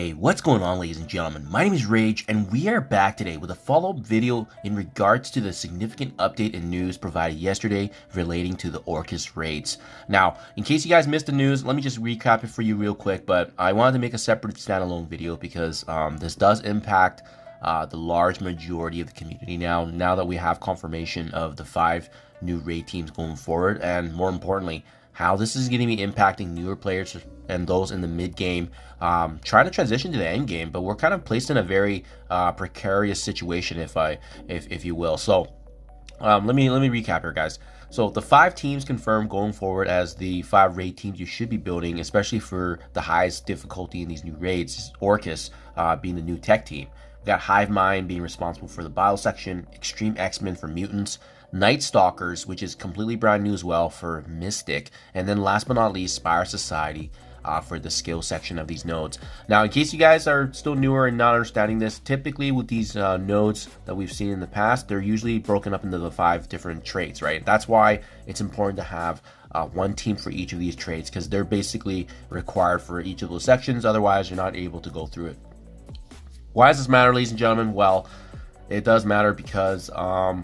Hey, what's going on, ladies and gentlemen? My name is Rayge, and we are back today with a follow-up video in regards to the significant update and news provided yesterday relating to the ORCHIS raids. Now, in case you guys missed the news, let me just recap it for you real quick, but I wanted to make a separate standalone video because this does impact the large majority of the community now that we have confirmation of the 5 new raid teams going forward, and more importantly, how this is going to be impacting newer players and those in the mid game trying to transition to the end game. But we're kind of placed in a very precarious situation, if you will. So let me recap here, guys. So the 5 teams confirmed going forward as the 5 raid teams you should be building, especially for the highest difficulty in these new raids. ORCHIS being the new tech team. We got Hive Mind being responsible for the bio section, Extreme X-Men for mutants, Night Stalkers, which is completely brand new as well, for Mystic, and then last but not least, Spire Society for the skill section of these nodes. Now, in case you guys are still newer and not understanding this, typically with these nodes that we've seen in the past, they're usually broken up into the 5 different traits, right? That's why it's important to have one team for each of these traits, because they're basically required for each of those sections. Otherwise, you're not able to go through it. Why does this matter, ladies and gentlemen? Well, it does matter because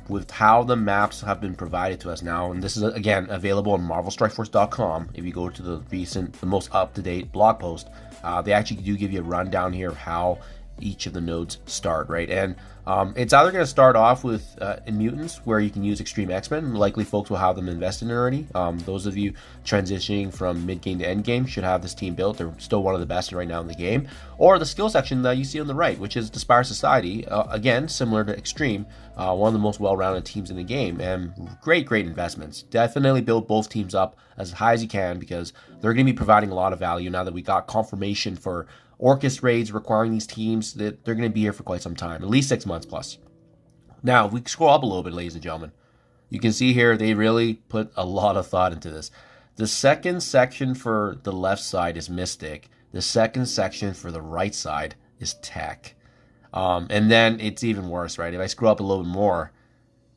with how the maps have been provided to us now, and this is again available on Marvelstrikeforce.com. If you go to the most up-to-date blog post, they actually do give you a rundown here of how each of the nodes start, right? And it's either going to start off with in mutants, where you can use Extreme X-Men. Likely folks will have them invested in already. Those of you transitioning from mid game to end game should have this team built. They're still one of the best right now in the game. Or the skill section that you see on the right, which is the Spire Society. Again, similar to Extreme, one of the most well-rounded teams in the game, and great investments. Definitely build both teams up as high as you can, because they're going to be providing a lot of value now that we got confirmation for ORCHIS raids requiring these teams that they're going to be here for quite some time, at least 6 months plus. Now, if we scroll up a little bit, ladies and gentlemen, you can see here they really put a lot of thought into this. The second section for the left side is Mystic. The second section for the right side is Tech. And then it's even worse, right? If I scroll up a little bit more,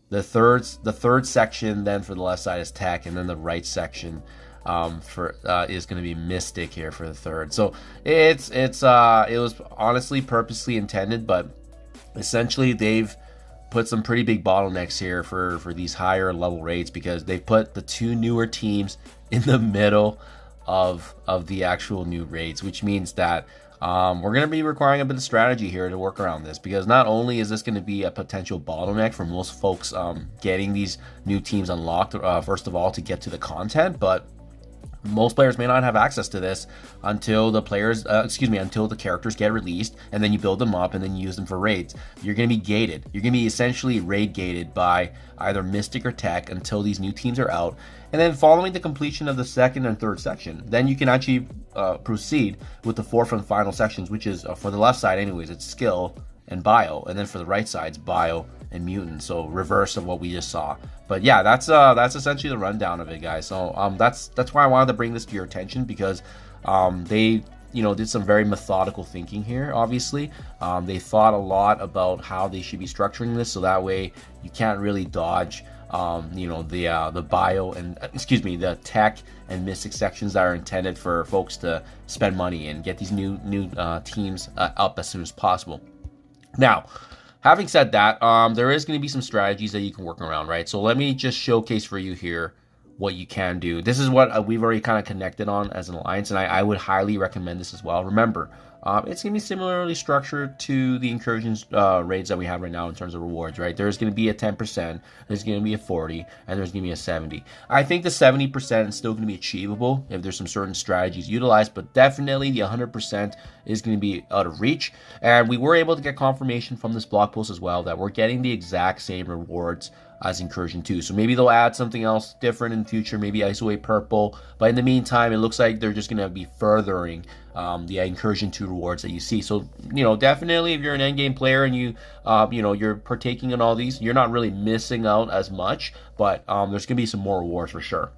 the third section then for the left side is Tech, and then the right section is going to be Mystic here for the third. So it was honestly purposely intended, but essentially they've put some pretty big bottlenecks here for these higher level raids, because they've put the 2 newer teams in the middle of the actual new raids, which means that we're going to be requiring a bit of strategy here to work around this, because not only is this going to be a potential bottleneck for most folks getting these new teams unlocked, first of all, to get to the content, but most players may not have access to this until the until the characters get released, and then you build them up and then you use them for raids. You're going to be gated. You're going to be essentially raid gated by either Mystic or Tech until these new teams are out. And then following the completion of the second and third section, then you can actually proceed with the 4th and final sections, which is for the left side anyways, it's skill and bio, and then for the right side, it's bio and mutant, so reverse of what we just saw. But yeah, that's essentially the rundown of it, guys. So that's why I wanted to bring this to your attention, because they did some very methodical thinking here. Obviously, they thought a lot about how they should be structuring this, so that way you can't really dodge the bio and the Tech and Mystic sections that are intended for folks to spend money and get these new teams up as soon as possible. Now, having said that, there is going to be some strategies that you can work around, right? So let me just showcase for you here what you can do. This is what we've already kind of connected on as an alliance, and I would highly recommend this as well. Remember, it's going to be similarly structured to the incursions raids that we have right now in terms of rewards, right? There's going to be a 10%, there's going to be a 40, and there's going to be a 70. I think the 70% is still going to be achievable if there's some certain strategies utilized, but definitely the 100% is going to be out of reach. And we were able to get confirmation from this blog post as well that we're getting the exact same rewards as Incursion 2. So maybe they'll add something else different in the future, maybe Isolate Purple. But in the meantime, it looks like they're just going to be furthering the Incursion 2 rewards that you see. So, definitely if you're an endgame player and you're partaking in all these, you're not really missing out as much, but there's going to be some more rewards for sure.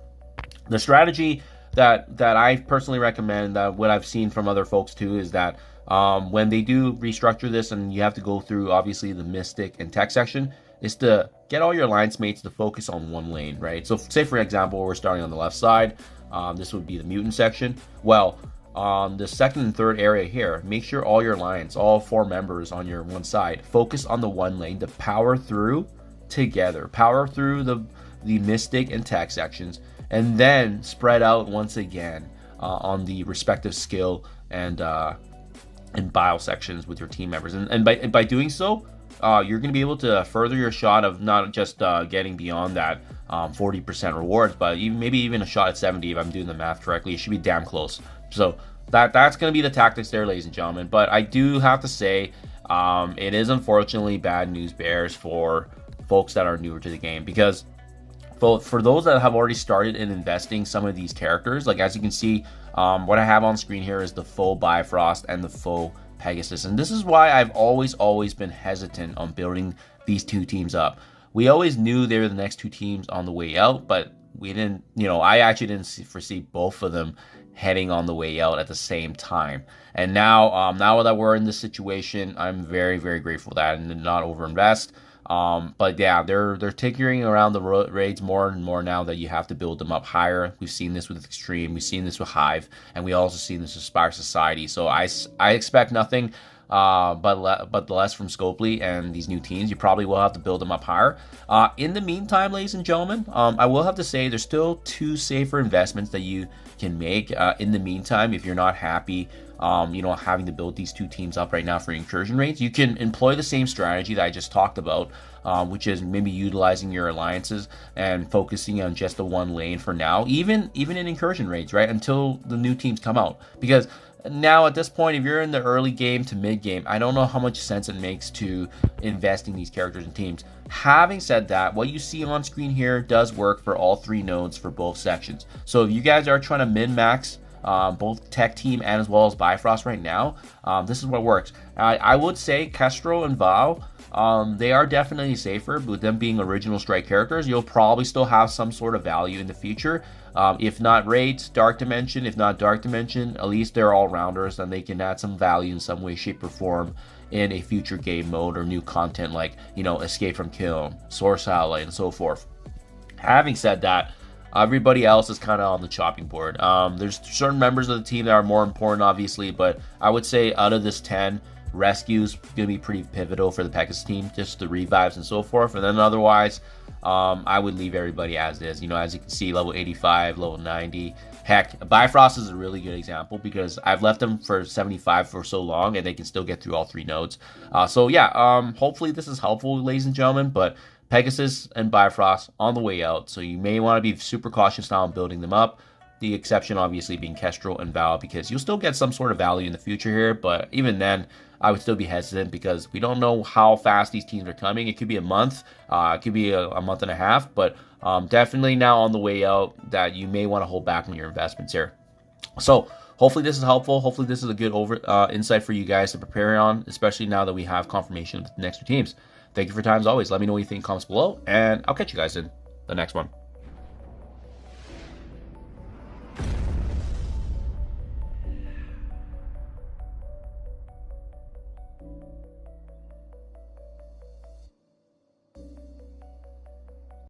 The strategy that I personally recommend, that what I've seen from other folks too, is that when they do restructure this and you have to go through obviously the Mystic and Tech section, is to get all your alliance mates to focus on one lane, right? So say for example, we're starting on the left side, this would be the mutant section. Well, on the second and third area here, make sure all your alliance, all 4 members on your one side, focus on the one lane to power through together. Power through the Mystic and Tech sections, and then spread out once again on the respective skill and bio sections with your team members. And by doing so, you're going to be able to further your shot of not just getting beyond that 40% rewards, but maybe even a shot at 70 if I'm doing the math correctly. It should be damn close. So that's going to be the tactics there, ladies and gentlemen. But I do have to say, it is unfortunately bad news bears for folks that are newer to the game, because for those that have already started in investing some of these characters, like as you can see, what I have on screen here is the full Bifrost and the full Pegasus, and this is why I've always been hesitant on building these 2 teams up. We always knew they were the next 2 teams on the way out, but we didn't, I actually didn't foresee both of them heading on the way out at the same time. And now that we're in this situation, I'm very, very grateful for that and did not overinvest. But yeah, they're tinkering around the raids more and more now that you have to build them up higher. We've seen this with Extreme, we've seen this with Hive, and we also seen this with Spire Society. So I expect nothing but less from Scopely and these new teams. You probably will have to build them up higher. In the meantime, ladies and gentlemen, I will have to say there's still 2 safer investments that you can make in the meantime if you're not happy having to build these 2 teams up right now for incursion rates. You can employ the same strategy that I just talked about, which is maybe utilizing your alliances and focusing on just the one lane for now, even in incursion rates, right, until the new teams come out. Because now at this point, if you're in the early game to mid game, I don't know how much sense it makes to invest in these characters and teams. Having said that, what you see on screen here does work for all 3 nodes for both sections. So if you guys are trying to min-max both Tech Team and as well as Bifrost right now, this is what works. I would say Kestrel and Val, they are definitely safer, but with them being original strike characters, you'll probably still have some sort of value in the future. If not Raids, Dark Dimension, if not Dark Dimension, at least they're all-rounders and they can add some value in some way, shape, or form in a future game mode or new content like, Escape from Kill, Source Ally, and so forth. Having said that, everybody else is kind of on the chopping board. There's certain members of the team that are more important, obviously, but I would say out of this 10, Rescue's going to be pretty pivotal for the Pegasus team, just the revives and so forth. And then otherwise, I would leave everybody as is. As you can see, level 85, level 90. Heck, Bifrost is a really good example because I've left them for 75 for so long and they can still get through all 3 nodes. So yeah, hopefully this is helpful, ladies and gentlemen, but Pegasus and Bifrost on the way out, so you may want to be super cautious now on building them up. The exception obviously being Kestrel and Val, because you'll still get some sort of value in the future here, but even then, I would still be hesitant because we don't know how fast these teams are coming. It could be a month, it could be a month and a half, but definitely now on the way out that you may want to hold back on your investments here. So hopefully this is helpful. Hopefully this is a good insight for you guys to prepare on, especially now that we have confirmation of the next 2 teams. Thank you for your time as always. Let me know what you think in comments below, and I'll catch you guys in the next one.